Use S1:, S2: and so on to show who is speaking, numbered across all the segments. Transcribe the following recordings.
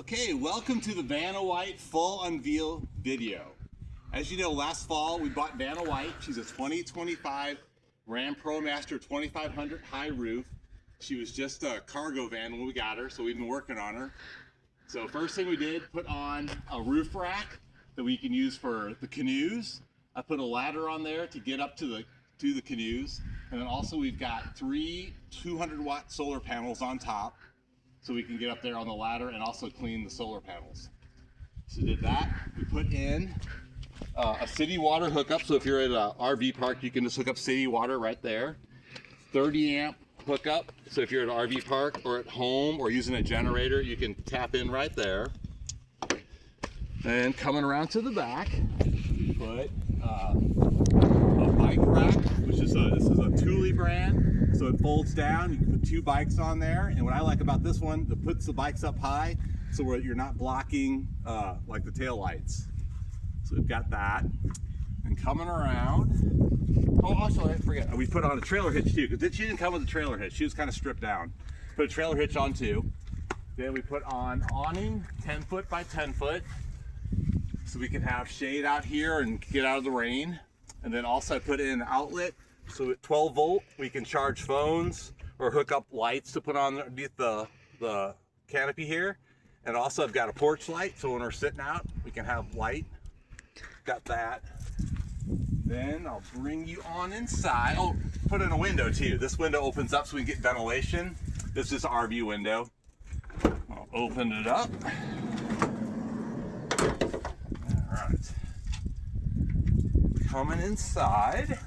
S1: Okay, welcome to the Vanna White Full Unveil video. As you know, last fall we bought Vanna White. She's a 2025 Ram Promaster 2500 high roof. She was just a cargo van when we got her, so we've been working on her. So first thing we did, put on a roof rack that we can use for the canoes. I put a ladder on there to get up to the canoes. And then also we've got three 200-watt solar panels on top, so we can get up there on the ladder and also clean the solar panels. So did that. We put in a city water hookup. So if you're at an RV park, you can just hook up city water right there. 30 amp hookup. So if you're at an RV park or at home or using a generator, you can tap in right there. And coming around to the back, we put a bike rack, which is this is a Thule brand. So it folds down. You can put two bikes on there. And what I like about this one, it puts the bikes up high, so where you're not blocking like the tail lights. So we've got that. And coming around, oh, also I forget, we put on a trailer hitch too, because she didn't come with a trailer hitch. She was kind of stripped down. Put a trailer hitch on too. Then we put on awning, 10 foot by 10 foot, so we can have shade out here and get out of the rain. And then also I put in an outlet, so at 12 volt we can charge phones or hook up lights to put on underneath the canopy here. And also I've got a porch light, so when we're sitting out we can have light. Got that. Then I'll bring you on inside. Oh, put in a window too. This window opens up so we can get ventilation. This is an RV window. I'll open it up. All right. Coming inside.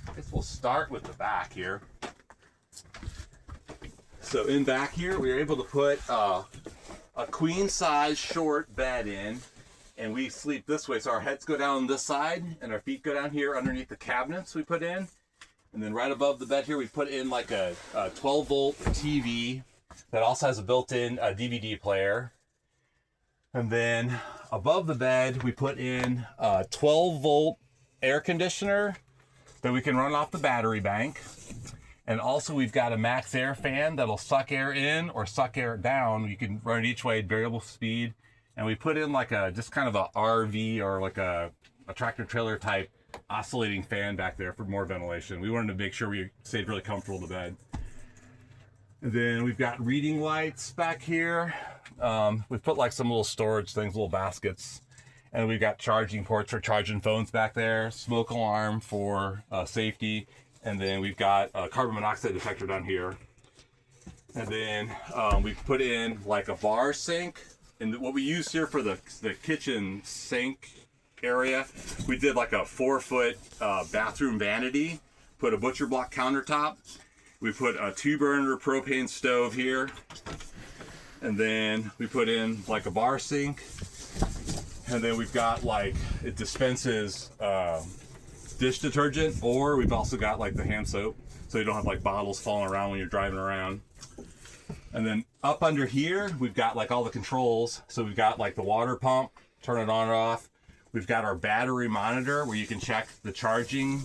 S1: I guess we'll start with the back here. So in back here, we were able to put a queen size short bed in, and we sleep this way. So our heads go down this side and our feet go down here underneath the cabinets we put in. And then right above the bed here, we put in like a 12 volt TV that also has a built-in DVD player. And then above the bed, we put in a 12 volt air conditioner that we can run off the battery bank. And also we've got a max air fan that'll suck air in or suck air down. You can run it each way at variable speed. And we put in like just kind of a RV or like a tractor trailer type oscillating fan back there for more ventilation. We wanted to make sure we stayed really comfortable in the bed. And then we've got reading lights back here. We've put like some little storage things, little baskets. And we've got charging ports for charging phones back there, smoke alarm for safety. And then we've got a carbon monoxide detector down here. And then we've put in like a bar sink. And what we use here for the kitchen sink area, we did like a 4-foot bathroom vanity, put a butcher block countertop. We put a 2-burner propane stove here. And then we put in like a bar sink. And then we've got like, it dispenses dish detergent, or we've also got like the hand soap, so you don't have like bottles falling around when you're driving around. And then up under here, we've got like all the controls. So we've got like the water pump, turn it on or off. We've got our battery monitor where you can check the charging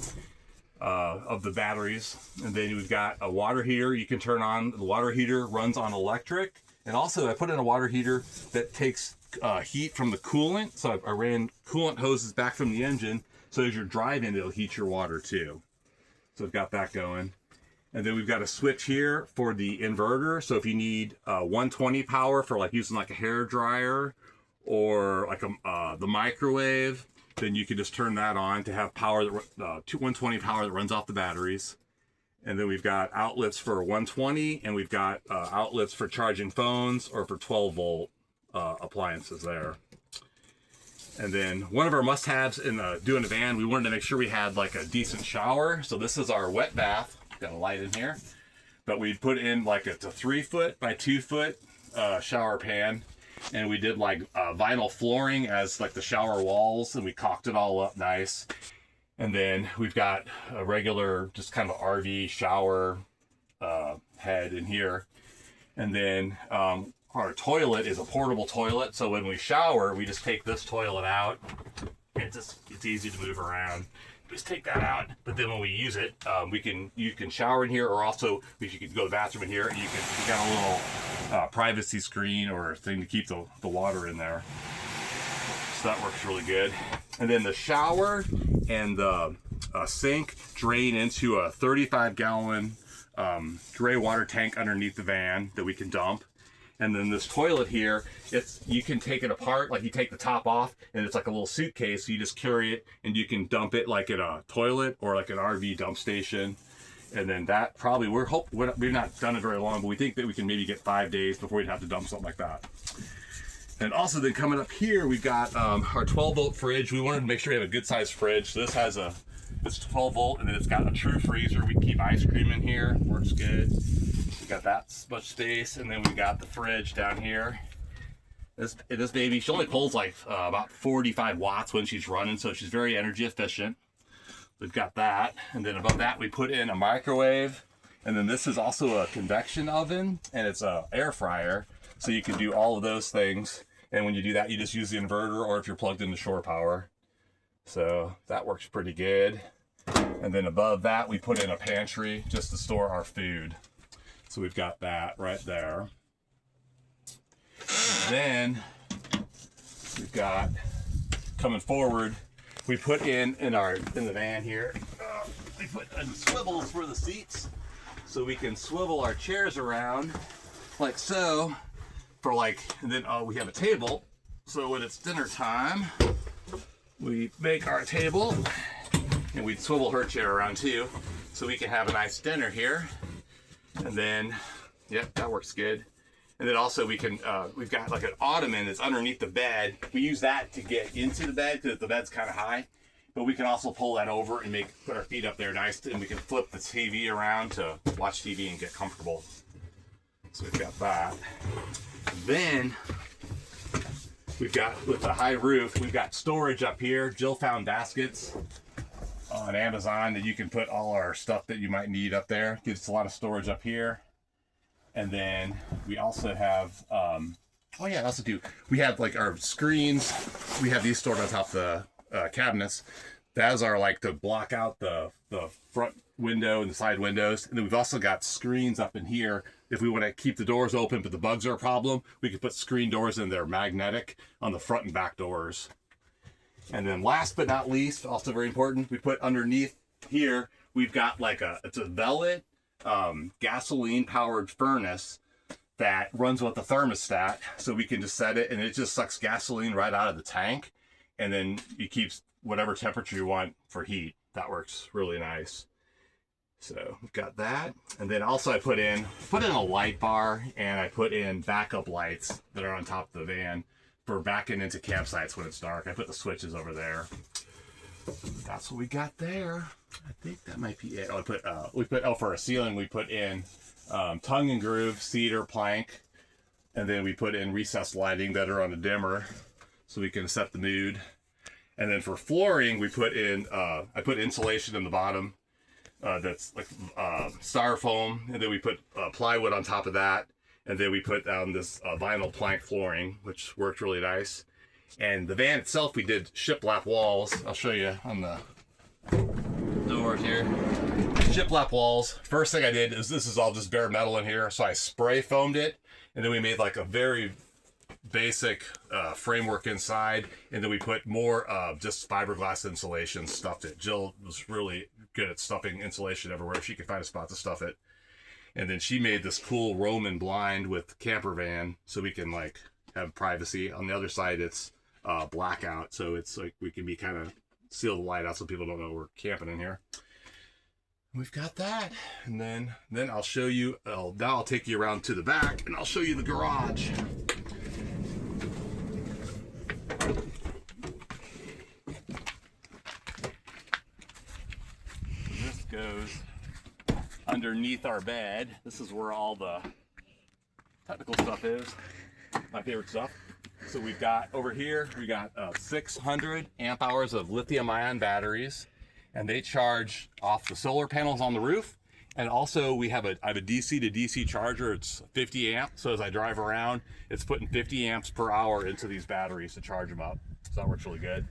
S1: of the batteries. And then we've got a water heater you can turn on. The water heater runs on electric. And also I put in a water heater that takes heat from the coolant. So I ran coolant hoses back from the engine. So as you're driving, it'll heat your water too. So I've got that going. And then we've got a switch here for the inverter. So if you need 120 power for like using like a hair dryer or like the microwave, then you can just turn that on to have power that 120 power that runs off the batteries. And then we've got outlets for 120, and we've got outlets for charging phones or for 12 volt appliances there. And then one of our must-haves in doing a van, we wanted to make sure we had like a decent shower. So this is our wet bath. Got a light in here, but we put in like it's a 3-foot by 2-foot shower pan, and we did like vinyl flooring as like the shower walls, and we caulked it all up nice. And then we've got a regular just kind of RV shower head in here. And then our toilet is a portable toilet, so when we shower we just take this toilet out. It's easy to move around. just take that out. But then when we use it, you can shower in here, or also you can go to the bathroom in here, and you got a little privacy screen or thing to keep the water in there. So that works really good. And then the shower and the sink drain into a 35-gallon gray water tank underneath the van that we can dump. And then this toilet here, you can take it apart, like you take the top off, and it's like a little suitcase. So you just carry it, and you can dump it like in a toilet or like an RV dump station. And then that probably, we've not done it very long, but we think that we can maybe get 5 days before we'd have to dump something like that. And also then coming up here, we've got our 12-volt fridge. We wanted to make sure we have a good sized fridge. So this has it's 12 volt, and then it's got a true freezer. We can keep ice cream in here, works good. We got that much space, and then we got the fridge down here. This baby, she only pulls like about 45 watts when she's running, so she's very energy efficient. We've got that, and then above that we put in a microwave, and then this is also a convection oven, and it's a air fryer, so you can do all of those things. And when you do that, you just use the inverter, or if you're plugged into shore power. So that works pretty good. And then above that, we put in a pantry just to store our food. So we've got that right there. Then we've got, coming forward, we put in the van here, we put in swivels for the seats, so we can swivel our chairs around like so. And then we have a table, so when it's dinner time, we make our table, and we swivel her chair around too, so we can have a nice dinner here. And then, yep, that works good. And then also we've got like an ottoman that's underneath the bed. We use that to get into the bed because the bed's kind of high, but we can also pull that over and put our feet up there nice, and we can flip the TV around to watch TV and get comfortable. So we've got that. Then we've got, with the high roof, we've got storage up here. Jill found baskets on Amazon that you can put all our stuff that you might need up there. Gives us a lot of storage up here. And then we also have, we have like our screens. We have these stored on top of the cabinets. Those are like to block out the front window and the side windows. And then we've also got screens up in here. If we want to keep the doors open but the bugs are a problem, we can put screen doors in there, magnetic, on the front and back doors. And then last but not least, also very important, we put underneath here, we've got it's a velvet gasoline powered furnace that runs with the thermostat. So we can just set it, and it just sucks gasoline right out of the tank. And then it keeps whatever temperature you want for heat. That works really nice. So we've got that. And then also I put in a light bar, and I put in backup lights that are on top of the van for backing into campsites when it's dark. I put the switches over there. That's what we got there. I think that might be it. For a ceiling, we put in tongue and groove cedar plank, and then we put in recessed lighting that are on a dimmer, so we can set the mood. And then for flooring, we put in I put insulation in the bottom that's like styrofoam, and then we put plywood on top of that, and then we put down this vinyl plank flooring, which worked really nice. And the van itself, we did shiplap walls. I'll show you on the doors here. Shiplap walls. First thing I did is, this is all just bare metal in here, so I spray foamed it, and then we made like a very basic framework inside, and then we put more just fiberglass insulation, stuffed it. Jill was really good at stuffing insulation everywhere. She could find a spot to stuff it. And then she made this cool Roman blind with camper van, so we can like have privacy. On the other side, it's blackout, so it's like we can be kind of seal the light out so people don't know we're camping in here. We've got that, and then I'll show you. Now I'll take you around to the back, and I'll show you the garage. This goes underneath our bed. This is where all the technical stuff is. My favorite stuff. So we've got over here, we got 600 amp hours of lithium ion batteries, and they charge off the solar panels on the roof. And also I have a DC to DC charger. It's 50 amp. So as I drive around, it's putting 50 amps per hour into these batteries to charge them up. So that works really good.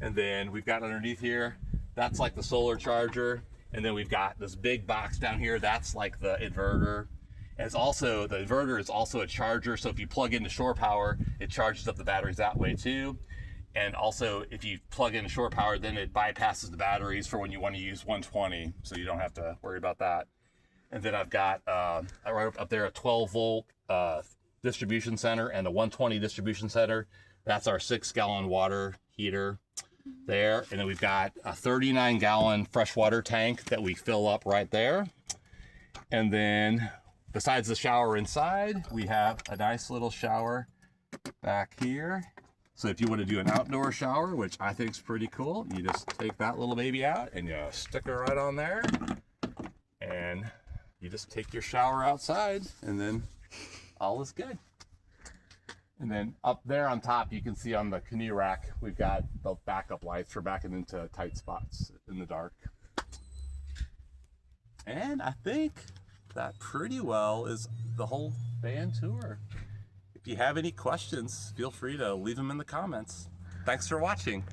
S1: And then we've got underneath here That's like the solar charger. And then we've got this big box down here. That's like the inverter. And it's also, the inverter is also a charger. So if you plug into shore power, it charges up the batteries that way too. And also if you plug in shore power, then it bypasses the batteries for when you want to use 120. So you don't have to worry about that. And then I've got right up there a 12 volt distribution center and a 120 distribution center. That's our 6-gallon water heater there. And then we've got a 39-gallon freshwater tank that we fill up right there. And then besides the shower inside, we have a nice little shower back here. So if you want to do an outdoor shower, which I think is pretty cool, you just take that little baby out and you stick her right on there. And you just take your shower outside and then all is good. And then up there on top, you can see on the canoe rack, we've got the backup lights for backing into tight spots in the dark. And I think that pretty well is the whole van tour. If you have any questions, feel free to leave them in the comments. Thanks for watching.